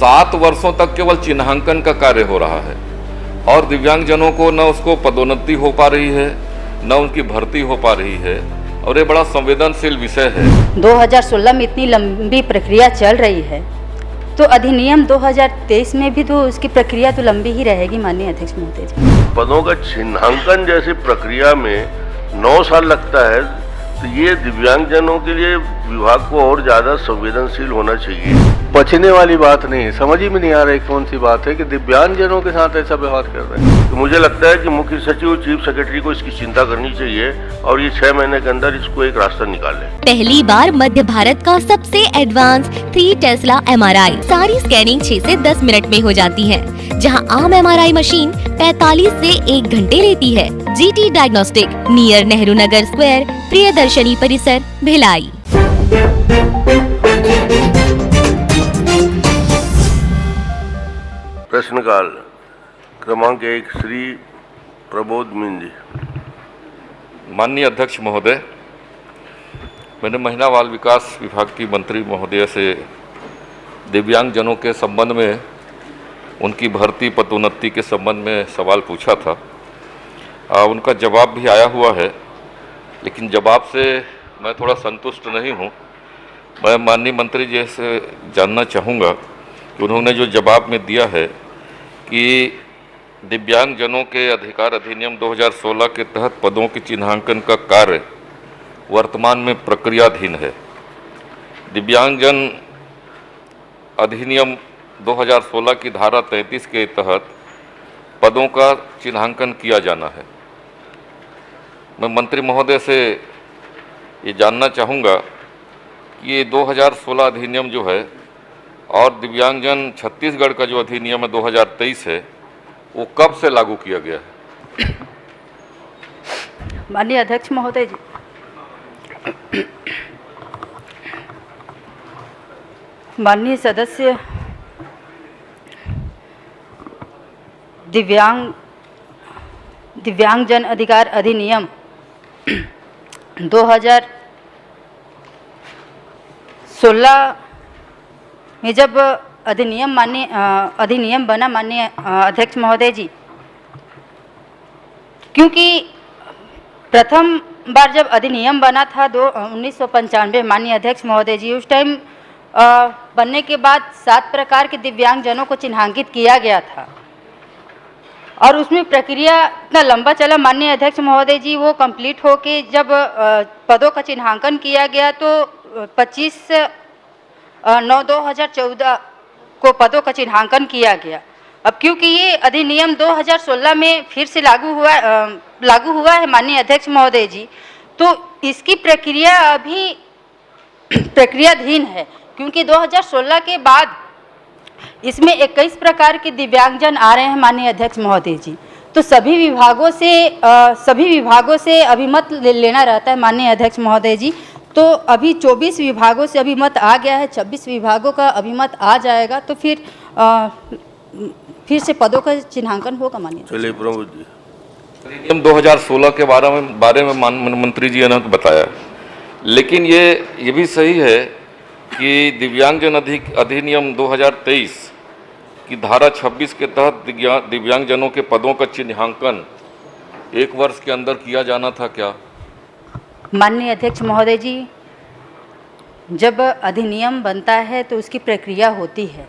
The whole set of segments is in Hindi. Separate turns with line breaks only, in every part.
7 वर्षों तक केवल चिन्हांकन का कार्य हो रहा है और दिव्यांगजनों को न उसको पदोन्नति हो पा रही है, न उनकी भर्ती हो पा रही है और ये बड़ा संवेदनशील विषय है।
2016 में इतनी लंबी प्रक्रिया चल रही है तो अधिनियम 2023 में भी तो उसकी प्रक्रिया तो लंबी ही रहेगी माननीय अध्यक्ष महोदय जी।
पदों का चिन्हांकन जैसी प्रक्रिया में 9 साल लगता है, तो ये दिव्यांगजनों के लिए विभाग को और ज्यादा संवेदनशील होना चाहिए।
बचने वाली बात नहीं, समझ ही में नहीं आ रही कौन सी बात है कि दिव्यांगजनों के साथ ऐसा व्यवहार कर रहे हैं।
तो मुझे लगता है कि मुख्य सचिव चीफ सेक्रेटरी को इसकी चिंता करनी चाहिए और ये 6 महीने के अंदर इसको एक रास्ता निकाले।
पहली बार मध्य भारत का सबसे एडवांस 3 टेस्ला MRI, सारी स्कैनिंग 6 से 10 मिनट में हो जाती है, जहां आम MRI मशीन 45 से 1 घंटे लेती है। GT diagnostic, near Nehru Nagar square, Priyadarshini परिसर, भिलाई।
प्रश्नकाल क्रमांक 1 श्री प्रबोध मिंज।
माननीय अध्यक्ष महोदय, मैंने महिला बाल विकास विभाग की मंत्री महोदय से दिव्यांगजनों के संबंध में, उनकी भर्ती पदोन्नति के संबंध में सवाल पूछा था। उनका जवाब भी आया हुआ है, लेकिन जवाब से मैं थोड़ा संतुष्ट नहीं हूँ। मैं माननीय मंत्री जी से जानना चाहूँगा कि उन्होंने जो जवाब में दिया है कि दिव्यांगजनों के अधिकार अधिनियम 2016 के तहत पदों के चिन्हांकन का कार्य वर्तमान में प्रक्रियाधीन है। दिव्यांगजन अधिनियम 2016 की धारा 33 के तहत पदों का चिन्हांकन किया जाना है। मैं मंत्री महोदय से ये जानना चाहूँगा कि ये 2016 अधिनियम जो है और दिव्यांगजन छत्तीसगढ़ का जो अधिनियम है 2023 है, वो कब से लागू किया गया है?
माननीय अध्यक्ष महोदय जी, माननीय सदस्य, दिव्यांगजन अधिकार अधिनियम 2016 में जब अधिनियम बना माननीय अध्यक्ष महोदय जी, क्योंकि प्रथम बार जब अधिनियम बना था 1995 माननीय अध्यक्ष महोदय जी, उस टाइम बनने के बाद 7 प्रकार के दिव्यांगजनों को चिन्हांकित किया गया था और उसमें प्रक्रिया इतना लंबा चला माननीय अध्यक्ष महोदय जी। वो कंप्लीट होके जब पदों का चिन्हांकन किया गया तो 25/9/2014 को पदों का चिन्हांकन किया गया। अब क्योंकि ये अधिनियम 2016 में फिर से लागू हुआ है माननीय अध्यक्ष महोदय जी, तो इसकी प्रक्रिया अभी प्रक्रियाधीन है, क्योंकि 2016 के बाद इसमें 21 प्रकार के दिव्यांगजन आ रहे हैं माननीय अध्यक्ष महोदय जी। तो सभी विभागों से अभिमत लेना रहता है माननीय अध्यक्ष महोदय जी। तो अभी 24 विभागों से अभिमत आ गया है, 26 विभागों का अभिमत आ जाएगा, तो फिर से पदों का चिन्हांकन होगा माननीय।
चलिए प्रभु जी,
अधिनियम 2016 के बारे में मंत्री जी ने बताया, लेकिन ये भी सही है कि दिव्यांगजन अधिनियम 2023 की धारा 26 के तहत दिव्यांगजनों के पदों का चिन्हांकन 1 वर्ष के अंदर किया जाना था क्या?
माननीय अध्यक्ष महोदय जी, जब अधिनियम बनता है तो उसकी प्रक्रिया होती है,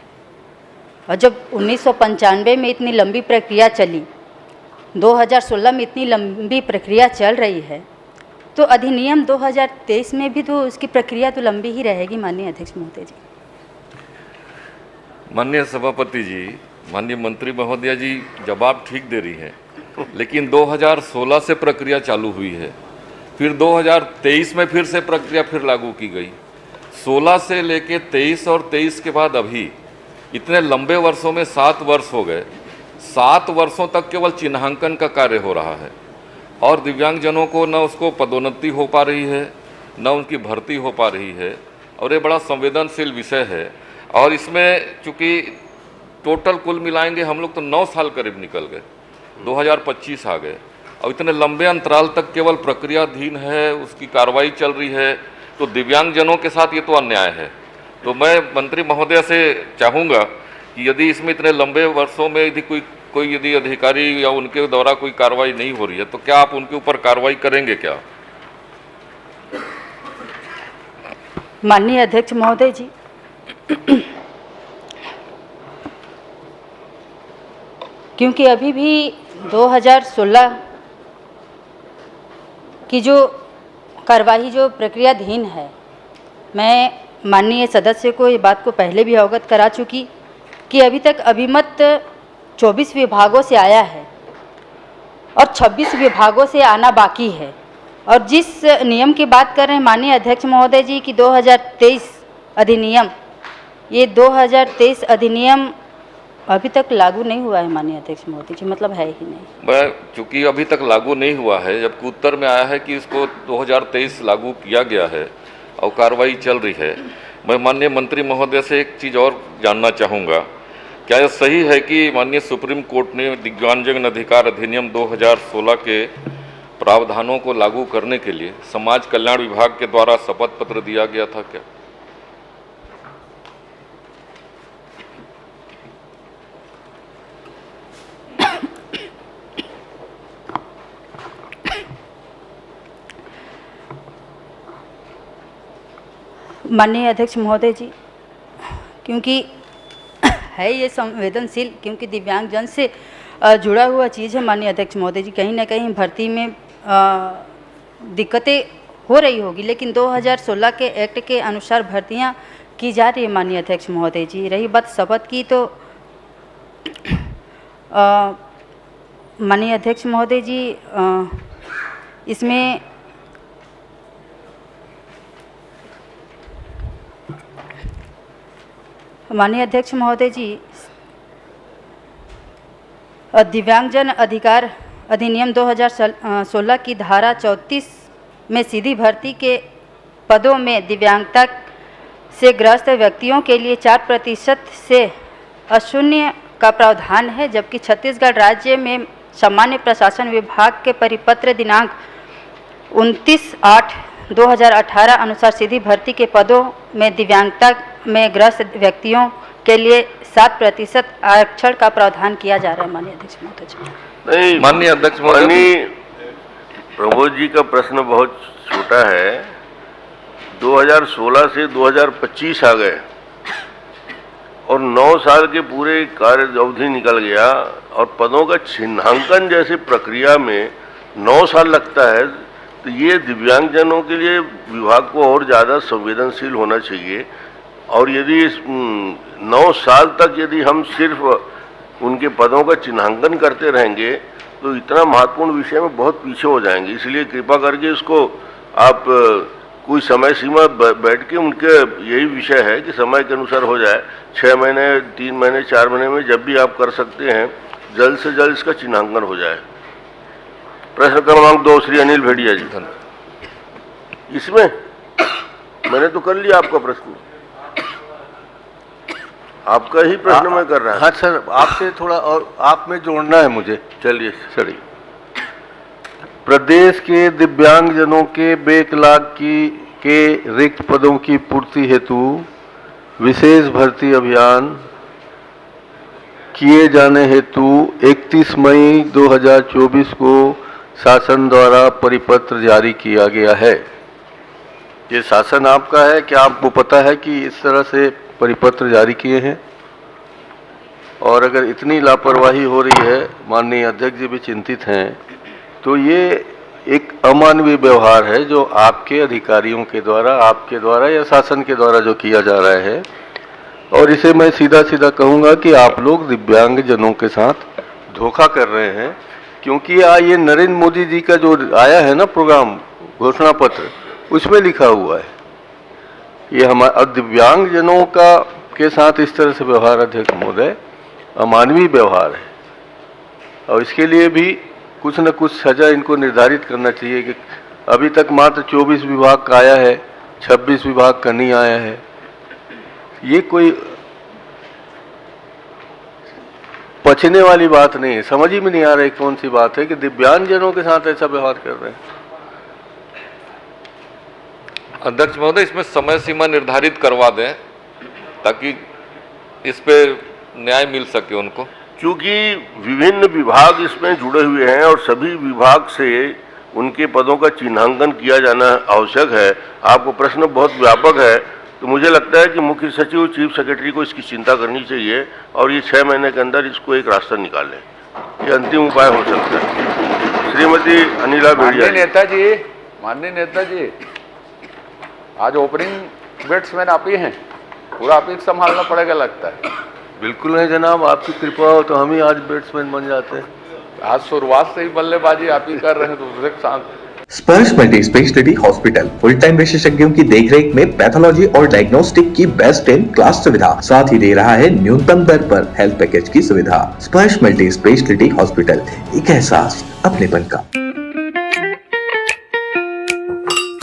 और जब 1995 में इतनी लंबी प्रक्रिया चली, 2016 में इतनी लंबी प्रक्रिया चल रही है, तो अधिनियम 2023 में भी तो उसकी प्रक्रिया तो लंबी ही रहेगी माननीय अध्यक्ष महोदय जी।
माननीय सभापति जी, माननीय मंत्री महोदया जी जवाब ठीक दे रही हैं, लेकिन 2016 से प्रक्रिया चालू हुई है, फिर 2023 में फिर से प्रक्रिया फिर लागू की गई। 16 से लेके 23 और 23 के बाद अभी इतने लंबे वर्षों में 7 वर्ष हो गए। 7 वर्षों तक केवल चिन्हांकन का कार्य हो रहा है और दिव्यांगजनों को न उसको पदोन्नति हो पा रही है, न उनकी भर्ती हो पा रही है और ये बड़ा संवेदनशील विषय है। और इसमें चूँकि टोटल कुल मिलाएंगे हम लोग तो 9 साल करीब निकल गए, 2025 आ गए और इतने लंबे अंतराल तक केवल प्रक्रियाधीन है, उसकी कार्रवाई चल रही है, तो दिव्यांगजनों के साथ ये तो अन्याय है। तो मैं मंत्री महोदय से चाहूँगा कि यदि इसमें इतने लंबे वर्षों में यदि कोई यदि अधिकारी या उनके द्वारा कोई कार्रवाई नहीं हो रही है तो क्या आप उनके ऊपर कार्रवाई करेंगे क्या?
माननीय अध्यक्ष महोदय जी, क्योंकि अभी भी 2016 की जो कार्यवाही जो प्रक्रियाधीन है, मैं माननीय सदस्य को ये बात को पहले भी अवगत करा चुकी कि अभी तक अभिमत 24 विभागों से आया है और 26 विभागों से आना बाकी है। और जिस नियम की बात कर रहे हैं माननीय अध्यक्ष महोदय जी कि 2023 अधिनियम, ये 2023 अधिनियम अभी तक लागू नहीं हुआ है माननीय अध्यक्ष महोदय जी, मतलब है ही नहीं।
चूँकि अभी तक लागू नहीं हुआ है, जबकि उत्तर में आया है कि इसको 2023 लागू किया गया है और कार्रवाई चल रही है। मैं माननीय मंत्री महोदय से एक चीज़ और जानना चाहूँगा, क्या यह सही है कि माननीय सुप्रीम कोर्ट ने दिव्यांगजन अधिकार अधिनियम 2016 के प्रावधानों को लागू करने के लिए समाज कल्याण विभाग के द्वारा शपथ पत्र दिया गया था क्या?
माननीय अध्यक्ष महोदय जी, क्योंकि है ये संवेदनशील, क्योंकि दिव्यांगजन से जुड़ा हुआ चीज़ है माननीय अध्यक्ष महोदय जी, कहीं ना कहीं भर्ती में दिक्कतें हो रही होगी, लेकिन 2016 के एक्ट के अनुसार भर्तियां की जा रही है माननीय अध्यक्ष महोदय जी। रही बात शपथ की, तो माननीय अध्यक्ष महोदय जी इसमें माननीय अध्यक्ष महोदय जी दिव्यांगजन अधिकार अधिनियम 2016 की धारा 34 में सीधी भर्ती के पदों में दिव्यांगता से ग्रस्त व्यक्तियों के लिए 4% से अशून्य का प्रावधान है, जबकि छत्तीसगढ़ राज्य में सामान्य प्रशासन विभाग के परिपत्र दिनांक 29/8/2018 अनुसार सीधी भर्ती के पदों में दिव्यांगता में ग्रस्त व्यक्तियों के लिए 7% आरक्षण का प्रावधान किया जा रहा है माननीय अध्यक्ष महोदय जी।
नहीं,
माननीय अध्यक्ष महोदय,
प्रमोद जी का प्रश्न बहुत छोटा है। 2016 से 2025 आ गए और 9 साल के पूरे कार्य अवधि निकल गया और पदों का चिन्हांकन जैसी प्रक्रिया में 9 साल लगता है, तो ये दिव्यांगजनों के लिए विभाग को और ज़्यादा संवेदनशील होना चाहिए। और यदि इस 9 साल तक यदि हम सिर्फ उनके पदों का चिन्हांकन करते रहेंगे तो इतना महत्वपूर्ण विषय में बहुत पीछे हो जाएंगे। इसलिए कृपा करके इसको आप कोई समय सीमा बैठ के, उनके यही विषय है कि समय के अनुसार हो जाए, 6 महीने, 3 महीने, 4 महीने में जब भी आप कर सकते हैं, जल्द से जल्द इसका चिन्हांकन हो जाए। प्रश्न क्रमांक 2 श्री अनिल भेड़िया जी। इसमें मैंने तो कर लिया आपका प्रश्न, आपका ही प्रश्न मैं कर रहा हूँ।
हाँ सर, आपसे थोड़ा और आप में जोड़ना है मुझे।
चलिए सर।
प्रदेश के दिव्यांगजनों के बैकलॉग के रिक्त पदों की पूर्ति हेतु विशेष भर्ती अभियान किए जाने हेतु 31 मई 2024 को शासन द्वारा परिपत्र जारी किया गया है। ये शासन आपका है, क्या आपको पता है कि इस तरह से परिपत्र जारी किए हैं? और अगर इतनी लापरवाही हो रही है, माननीय अध्यक्ष जी भी चिंतित हैं, तो ये एक अमानवीय व्यवहार है जो आपके अधिकारियों के द्वारा, आपके द्वारा या शासन के द्वारा जो किया जा रहा है। और इसे मैं सीधा सीधा कहूँगा कि आप लोग दिव्यांगजनों के साथ धोखा कर रहे हैं, क्योंकि ये नरेंद्र मोदी जी का जो आया है ना प्रोग्राम, घोषणा पत्र, उसमें लिखा हुआ है ये हमारे दिव्यांगजनों का के साथ इस तरह से व्यवहार अध्यक्ष महोदय अमानवीय व्यवहार है। और इसके लिए भी कुछ न कुछ सजा इनको निर्धारित करना चाहिए कि अभी तक मात्र 24 विभाग का आया है, 26 विभाग का नहीं आया है। ये कोई पचने वाली बात नहीं है, समझ ही में नहीं आ रहा है कौन सी बात है कि दिव्यांगजनों के साथ ऐसा व्यवहार कर रहे हैं।
अध्यक्ष महोदय, इसमें समय सीमा निर्धारित करवा दें ताकि इस पे न्याय मिल सके उनको?
क्योंकि विभिन्न विभाग इसमें जुड़े हुए हैं और सभी विभाग से उनके पदों का चिन्हांकन किया जाना आवश्यक है। आपको प्रश्न बहुत व्यापक है, तो मुझे लगता है कि मुख्य सचिव चीफ सेक्रेटरी को इसकी चिंता करनी चाहिए और ये 6 महीने के अंदर इसको एक रास्ता निकालें। ये अंतिम उपाय हो सकता है। श्रीमती अनिला भेड़िया।
माननीय नेताजी, आज ओपनिंग बैट्समैन आप ही हैं, पूरा आप ही संभालना पड़ेगा लगता है।
बिल्कुल नहीं जनाब, आपकी कृपा हो तो हम ही आज बैट्समैन बन जाते हैं।
आज शुरुआत से ही बल्लेबाजी आप ही कर रहे हैं, दूसरे के साथ।
स्पर्श multi speciality hospital full time विशेषज्ञों की देखरेख में पैथोलॉजी और डायग्नोस्टिक की बेस्ट इन क्लास सुविधा, साथ ही दे रहा है न्यूनतम दर पर हेल्थ पैकेज की सुविधा। स्पर्श मल्टी स्पेशलिटी हॉस्पिटल, एक एहसास अपनेपन का।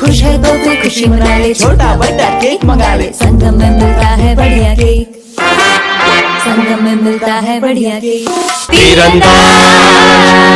खुश है तो फिर खुशी मना ले, छोटा बड़ा केक मंगा ले, संगम में मिलता है बढ़िया केक, संगम में मिलता है बढ़िया केक। तीरंदाज